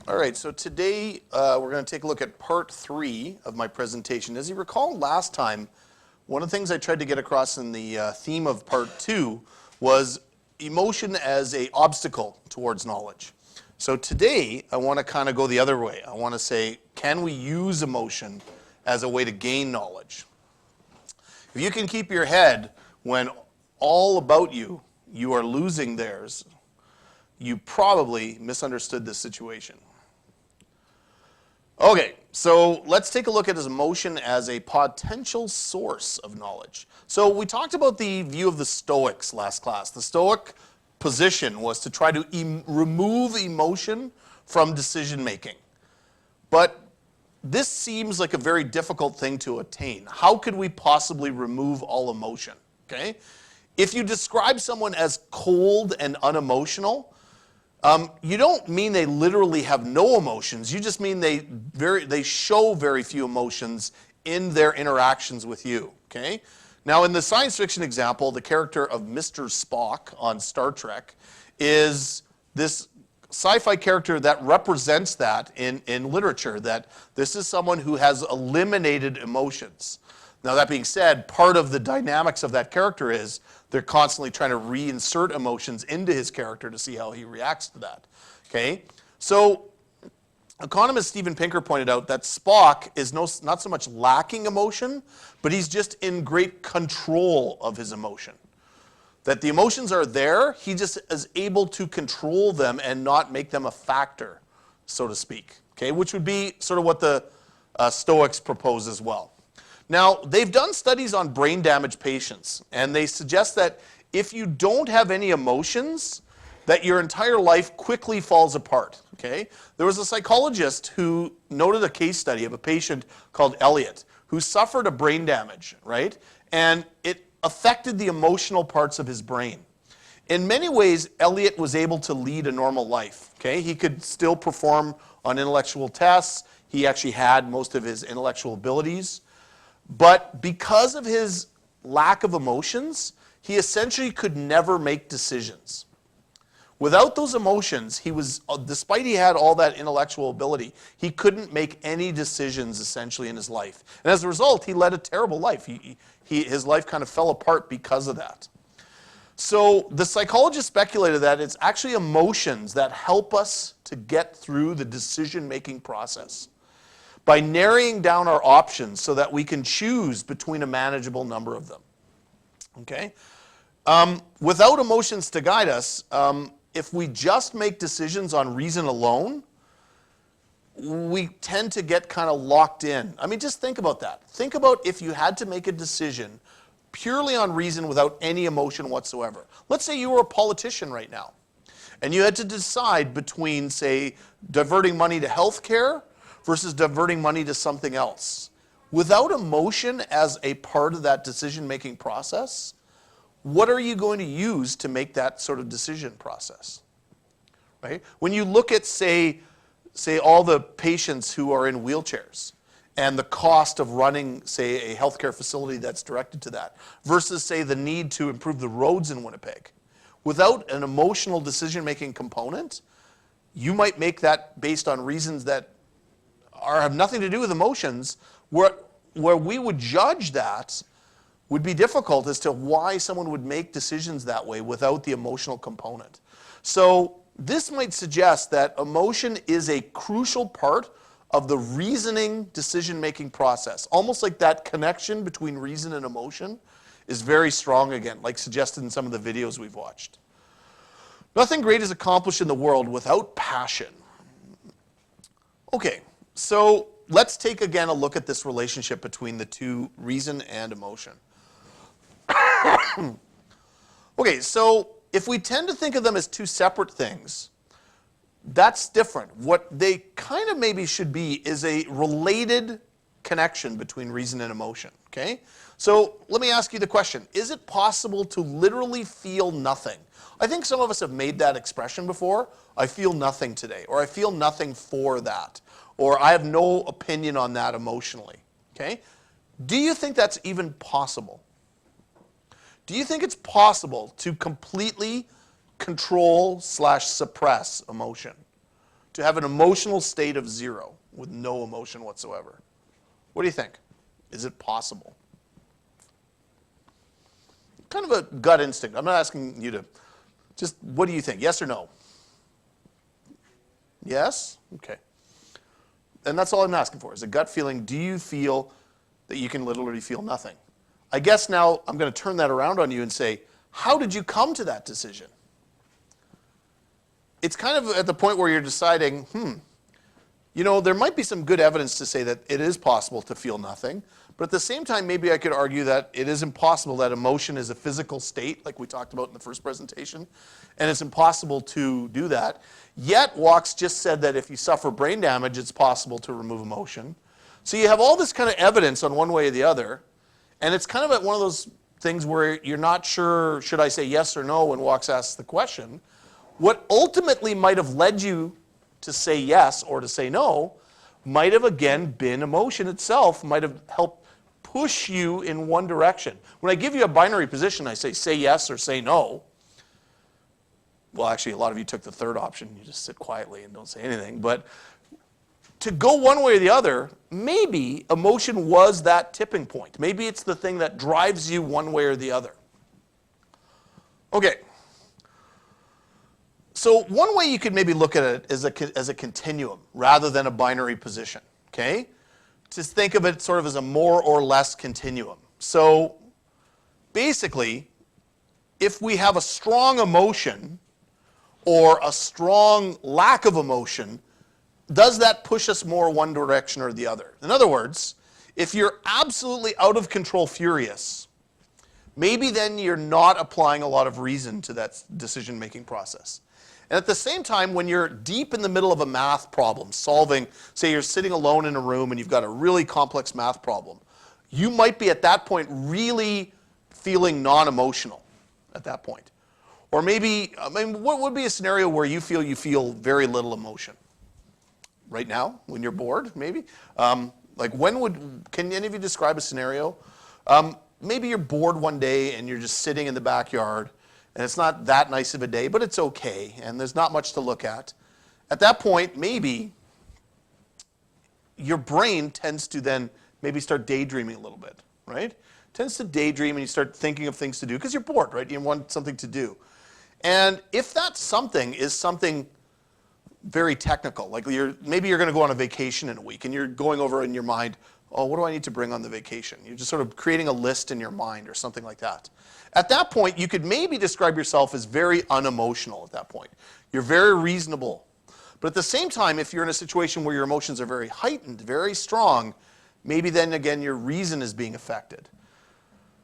All right, so today we're going to take a look at part 3 of my presentation. As you recall, last time, one of the things I tried to get across in the theme of part 2 was emotion as an obstacle towards knowledge. So today, I want to kind of go the other way. I want to say, can we use emotion as a way to gain knowledge? If you can keep your head when all about you, you are losing theirs, you probably misunderstood this situation. Okay, so let's take a look at emotion as a potential source of knowledge. So we talked about the view of the Stoics last class. The Stoic position was to try to remove emotion from decision making. But this seems like a very difficult thing to attain. How could we possibly remove all emotion? Okay? If you describe someone as cold and unemotional, you don't mean they literally have no emotions. You just mean they show very few emotions in their interactions with you. Okay? Now, in the science fiction example, the character of Mr. Spock on Star Trek is this sci-fi character that represents that in literature, that this is someone who has eliminated emotions. Now, that being said, part of the dynamics of that character is they're constantly trying to reinsert emotions into his character to see how he reacts to that. Okay? So, economist Steven Pinker pointed out that Spock is not so much lacking emotion, but he's just in great control of his emotion. That the emotions are there, he just is able to control them and not make them a factor, so to speak. Okay? Which would be sort of what the Stoics propose as well. Now, they've done studies on brain damage patients, and they suggest that if you don't have any emotions, that your entire life quickly falls apart. Okay? There was a psychologist who noted a case study of a patient called Elliot who suffered a brain damage, right? And it affected the emotional parts of his brain. In many ways, Elliot was able to lead a normal life. Okay? He could still perform on intellectual tests. He actually had most of his intellectual abilities. But because of his lack of emotions, he essentially could never make decisions. Without those emotions, despite he had all that intellectual ability, he couldn't make any decisions essentially in his life. And as a result, he led a terrible life. His life kind of fell apart because of that. So the psychologist speculated that it's actually emotions that help us to get through the decision-making process by narrowing down our options so that we can choose between a manageable number of them. Okay? Without emotions to guide us, if we just make decisions on reason alone, we tend to get kind of locked in. I mean, just think about that. Think about if you had to make a decision purely on reason without any emotion whatsoever. Let's say you were a politician right now, and you had to decide between, say, diverting money to health care versus diverting money to something else. Without emotion as a part of that decision-making process, what are you going to use to make that sort of decision process? Right? When you look at, say all the patients who are in wheelchairs and the cost of running, say, a healthcare facility that's directed to that versus, say, the need to improve the roads in Winnipeg, without an emotional decision-making component, you might make that based on reasons that have nothing to do with emotions, where we would judge that would be difficult as to why someone would make decisions that way without the emotional component. So this might suggest that emotion is a crucial part of the reasoning decision-making process. Almost like that connection between reason and emotion is very strong again, like suggested in some of the videos we've watched. Nothing great is accomplished in the world without passion. Okay. So let's take again a look at this relationship between the two, reason and emotion. Okay, so if we tend to think of them as two separate things, that's different. What they kind of maybe should be is a related connection between reason and emotion. Okay? So let me ask you the question, is it possible to literally feel nothing? I think some of us have made that expression before. I feel nothing today, or I feel nothing for that, or I have no opinion on that emotionally. Okay? Do you think that's even possible? Do you think it's possible to completely control/suppress emotion? to have an emotional state of 0 with no emotion whatsoever? What do you think? Is it possible? Kind of a gut instinct. I'm not asking you to, just what do you think? Yes or no? Yes? Okay. And that's all I'm asking for, is a gut feeling. Do you feel that you can literally feel nothing? I guess now I'm going to turn that around on you and say, how did you come to that decision? It's kind of at the point where you're deciding, you know, there might be some good evidence to say that it is possible to feel nothing, but at the same time, maybe I could argue that it is impossible, that emotion is a physical state, like we talked about in the first presentation, and it's impossible to do that. Yet, Walks just said that if you suffer brain damage, it's possible to remove emotion. So you have all this kind of evidence on one way or the other, and it's kind of at one of those things where you're not sure, should I say yes or no when Walks asks the question. What ultimately might have led you to say yes or to say no might have again been emotion itself, might have helped push you in one direction. When I give you a binary position, I say yes or say no. Well, actually, a lot of you took the third option. You just sit quietly and don't say anything. But to go one way or the other, maybe emotion was that tipping point. Maybe it's the thing that drives you one way or the other. Okay. So one way you could maybe look at it is as a continuum rather than a binary position, okay? Just think of it sort of as a more or less continuum. So basically, if we have a strong emotion or a strong lack of emotion, does that push us more one direction or the other? In other words, if you're absolutely out of control furious, maybe then you're not applying a lot of reason to that decision-making process. And at the same time, when you're deep in the middle of a math problem, solving, say you're sitting alone in a room and you've got a really complex math problem, you might be at that point really feeling non-emotional at that point. Or maybe, I mean, what would be a scenario where you feel very little emotion? Right now, when you're bored, maybe? Like can any of you describe a scenario? Maybe you're bored one day and you're just sitting in the backyard and it's not that nice of a day, but it's okay, and there's not much to look at. At that point, maybe your brain tends to then maybe start daydreaming a little bit, right? Tends to daydream and you start thinking of things to do because you're bored, right? You want something to do. And if that something is something very technical, like maybe you're going to go on a vacation in a week and you're going over in your mind, oh, what do I need to bring on the vacation? You're just sort of creating a list in your mind or something like that. At that point, you could maybe describe yourself as very unemotional at that point. You're very reasonable. But at the same time, if you're in a situation where your emotions are very heightened, very strong, maybe then again your reason is being affected.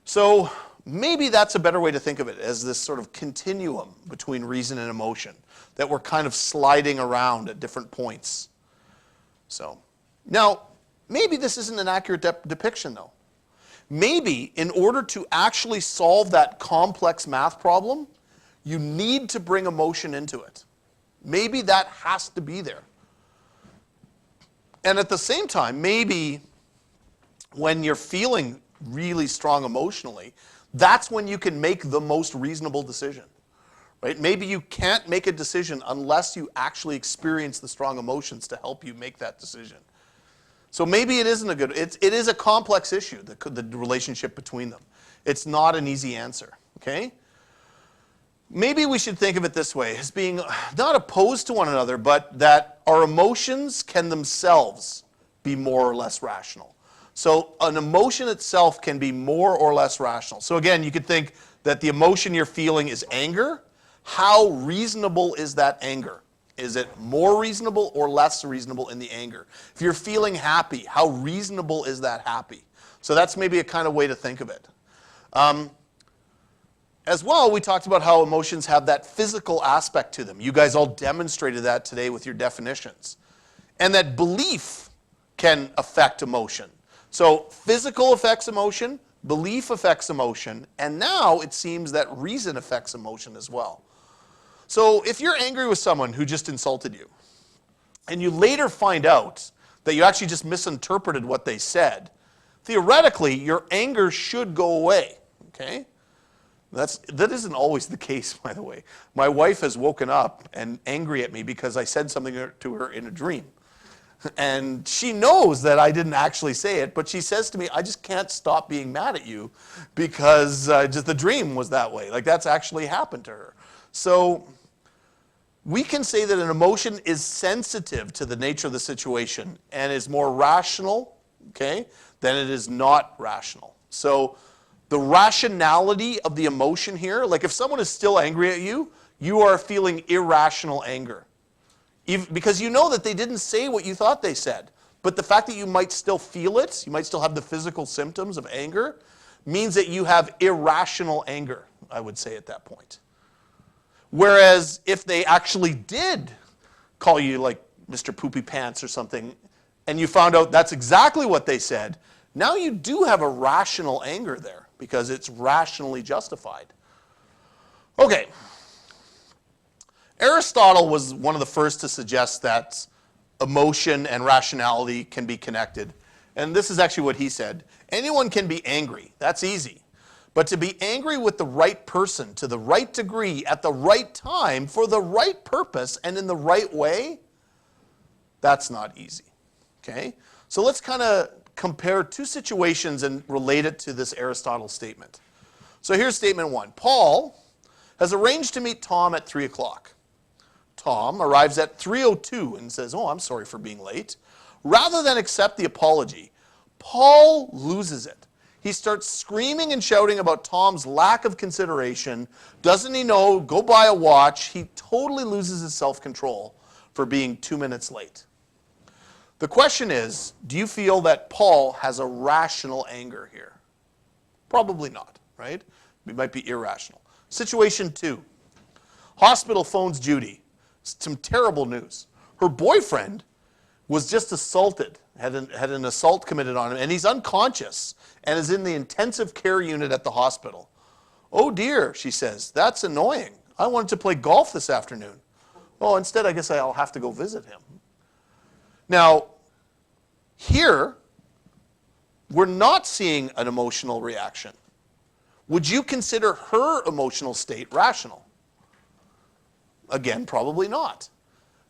So maybe that's a better way to think of it, as this sort of continuum between reason and emotion, that we're kind of sliding around at different points. So now, maybe this isn't an accurate depiction though. Maybe in order to actually solve that complex math problem, you need to bring emotion into it. Maybe that has to be there. And at the same time, maybe when you're feeling really strong emotionally, that's when you can make the most reasonable decision. Right? Maybe you can't make a decision unless you actually experience the strong emotions to help you make that decision. So maybe it isn't it is a complex issue, the relationship between them. It's not an easy answer, okay? Maybe we should think of it this way, as being not opposed to one another, but that our emotions can themselves be more or less rational. So an emotion itself can be more or less rational. So again, you could think that the emotion you're feeling is anger. How reasonable is that anger? Is it more reasonable or less reasonable in the anger? If you're feeling happy, how reasonable is that happy? So that's maybe a kind of way to think of it. As well, we talked about how emotions have that physical aspect to them. You guys all demonstrated that today with your definitions. And that belief can affect emotion. So physical affects emotion, belief affects emotion, and now it seems that reason affects emotion as well. So if you're angry with someone who just insulted you, and you later find out that you actually just misinterpreted what they said, theoretically, your anger should go away, okay? That isn't always the case, by the way. My wife has woken up and angry at me because I said something to her in a dream. And she knows that I didn't actually say it, but she says to me, I just can't stop being mad at you because just the dream was that way. Like, that's actually happened to her. So we can say that an emotion is sensitive to the nature of the situation and is more rational, okay, than it is not rational. So the rationality of the emotion here, like if someone is still angry at you, you are feeling irrational anger. Because you know that they didn't say what you thought they said. But the fact that you might still feel it, you might still have the physical symptoms of anger, means that you have irrational anger, I would say at that point. Whereas if they actually did call you like Mr. Poopy Pants or something, and you found out that's exactly what they said, now you do have a rational anger there because it's rationally justified. Okay. Aristotle was one of the first to suggest that emotion and rationality can be connected. And this is actually what he said. Anyone can be angry. That's easy. But to be angry with the right person, to the right degree, at the right time, for the right purpose, and in the right way, that's not easy. Okay? So let's kind of compare two situations and relate it to this Aristotle statement. So here's statement one. Paul has arranged to meet Tom at 3 o'clock. Tom arrives at 3:02 and says, oh, I'm sorry for being late. Rather than accept the apology, Paul loses it. He starts screaming and shouting about Tom's lack of consideration. Doesn't he know? Go buy a watch. He totally loses his self-control for being 2 minutes late. The question is, do you feel that Paul has a rational anger here? Probably not, right? It might be irrational. Situation two. Hospital phones Judy. Some terrible news. Her boyfriend was just assaulted, had an assault committed on him, and he's unconscious and is in the intensive care unit at the hospital. Oh dear, she says, that's annoying. I wanted to play golf this afternoon. Oh, instead I guess I'll have to go visit him. Now, here, we're not seeing an emotional reaction. Would you consider her emotional state rational? Again, probably not.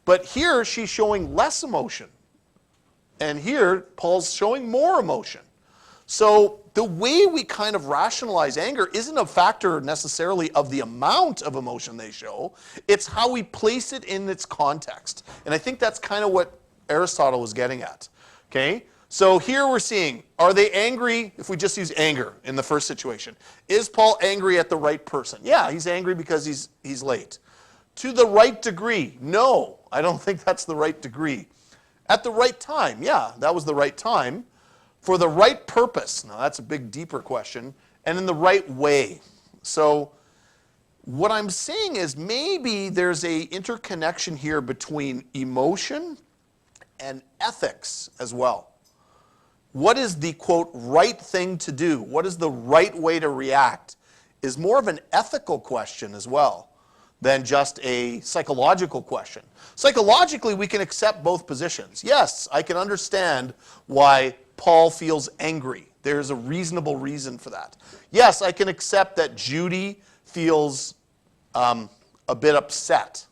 But here, she's showing less emotion. And here, Paul's showing more emotion. So the way we kind of rationalize anger isn't a factor necessarily of the amount of emotion they show. It's how we place it in its context. And I think that's kind of what Aristotle was getting at. Okay? So here we're seeing, are they angry, if we just use anger in the first situation? Is Paul angry at the right person? Yeah, he's angry because he's late. To the right degree? No, I don't think that's the right degree. At the right time? Yeah, that was the right time. For the right purpose? Now that's a big, deeper question. And in the right way. So what I'm saying is maybe there's a interconnection here between emotion and ethics as well. What is the, quote, right thing to do? What is the right way to react? Is more of an ethical question as well than just a psychological question. Psychologically, we can accept both positions. Yes, I can understand why Paul feels angry. There's a reasonable reason for that. Yes, I can accept that Judy feels a bit upset.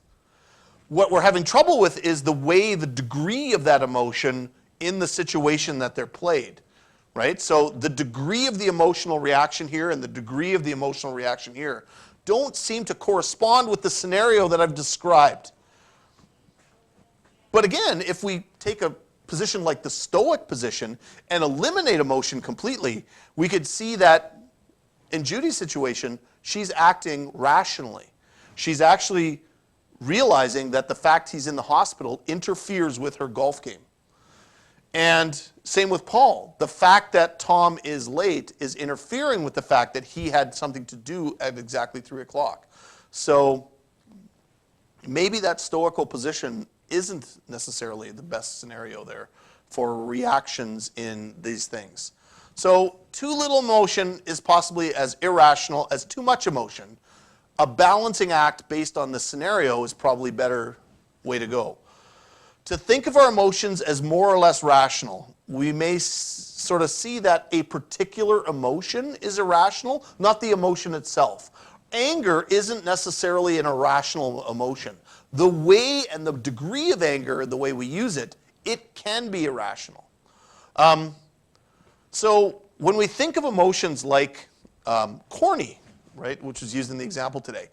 What we're having trouble with is the way, the degree of that emotion in the situation that they're played, right? So the degree of the emotional reaction here and the degree of the emotional reaction here don't seem to correspond with the scenario that I've described. But again, if we take a position like the Stoic position and eliminate emotion completely, we could see that in Judy's situation, she's acting rationally. She's actually realizing that the fact he's in the hospital interferes with her golf game. And same with Paul. The fact that Tom is late is interfering with the fact that he had something to do at exactly 3 o'clock. So maybe that stoical position isn't necessarily the best scenario there for reactions in these things. So too little emotion is possibly as irrational as too much emotion. A balancing act based on the scenario is probably a better way to go. to think of our emotions as more or less rational, we may sort of see that a particular emotion is irrational, not the emotion itself. Anger isn't necessarily an irrational emotion. The way and the degree of anger, the way we use it, it can be irrational. So when we think of emotions like corny, right, which was used in the example today,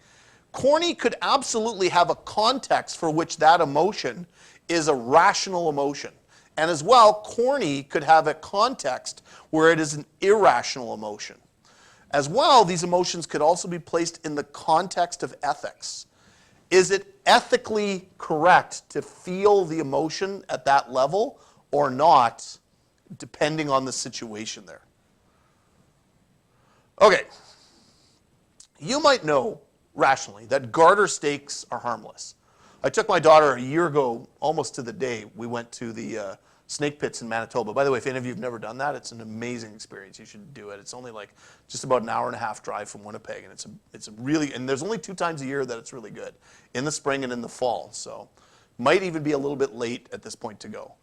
corny could absolutely have a context for which that emotion is a rational emotion. And as well, corny could have a context where it is an irrational emotion. As well, these emotions could also be placed in the context of ethics. Is it ethically correct to feel the emotion at that level or not, depending on the situation there? Okay. You might know, rationally, that garter steaks are harmless. I took my daughter a year ago, almost to the day, we went to the snake pits in Manitoba. By the way, if any of you have never done that, it's an amazing experience. You should do it. It's only like just about an hour and a half drive from Winnipeg, and it's a really, and there's only 2 times a year that it's really good, in the spring and in the fall. So might even be a little bit late at this point to go.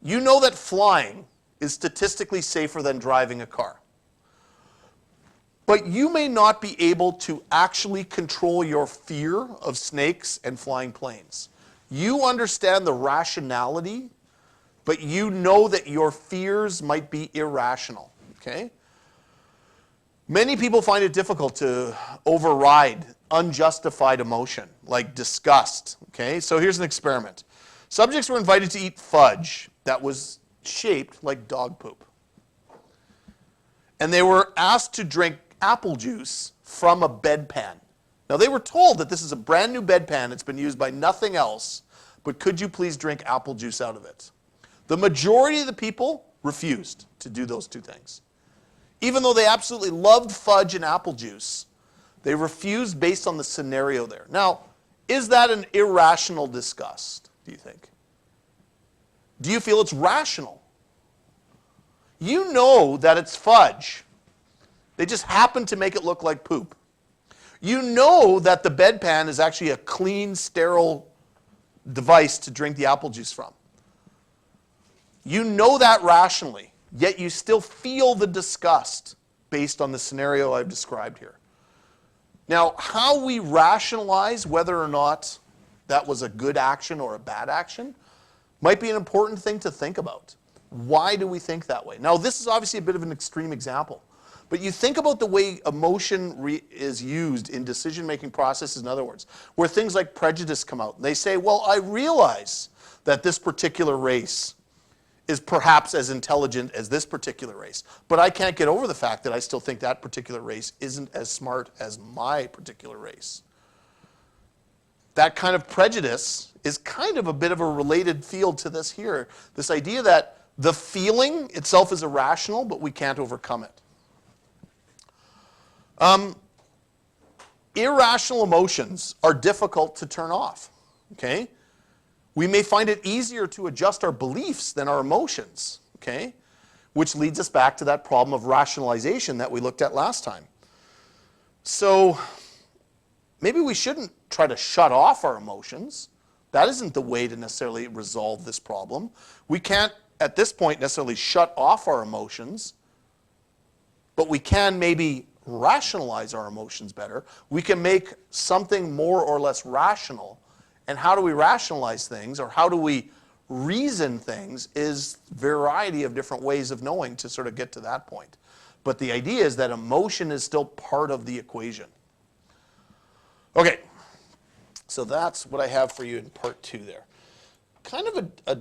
You know that flying is statistically safer than driving a car. But you may not be able to actually control your fear of snakes and flying planes. You understand the rationality, but you know that your fears might be irrational, okay? Many people find it difficult to override unjustified emotion, like disgust, okay? So here's an experiment. Subjects were invited to eat fudge that was shaped like dog poop. And they were asked to drink apple juice from a bedpan. Now, they were told that this is a brand new bedpan. It's been used by nothing else, but could you please drink apple juice out of it? The majority of the people refused to do those 2 things. Even though they absolutely loved fudge and apple juice, they refused based on the scenario there. Now, is that an irrational disgust, do you think? Do you feel it's rational? You know that it's fudge. They just happen to make it look like poop. You know that the bedpan is actually a clean, sterile device to drink the apple juice from. You know that rationally, yet you still feel the disgust based on the scenario I've described here. Now, how we rationalize whether or not that was a good action or a bad action might be an important thing to think about. Why do we think that way? Now, this is obviously a bit of an extreme example. But you think about the way emotion is used in decision-making processes, in other words, where things like prejudice come out. They say, well, I realize that this particular race is perhaps as intelligent as this particular race, but I can't get over the fact that I still think that particular race isn't as smart as my particular race. That kind of prejudice is kind of a bit of a related field to this here. This idea that the feeling itself is irrational, but we can't overcome it. Irrational emotions are difficult to turn off, okay? We may find it easier to adjust our beliefs than our emotions, okay? Which leads us back to that problem of rationalization that we looked at last time. So maybe we shouldn't try to shut off our emotions. That isn't the way to necessarily resolve this problem. We can't, at this point, necessarily shut off our emotions, but we can maybe rationalize our emotions better. We can make something more or less rational. And how do we rationalize things, or how do we reason things, is a variety of different ways of knowing to sort of get to that point. But the idea is that emotion is still part of the equation. Okay, so that's what I have for you in part 2 there. Kind of a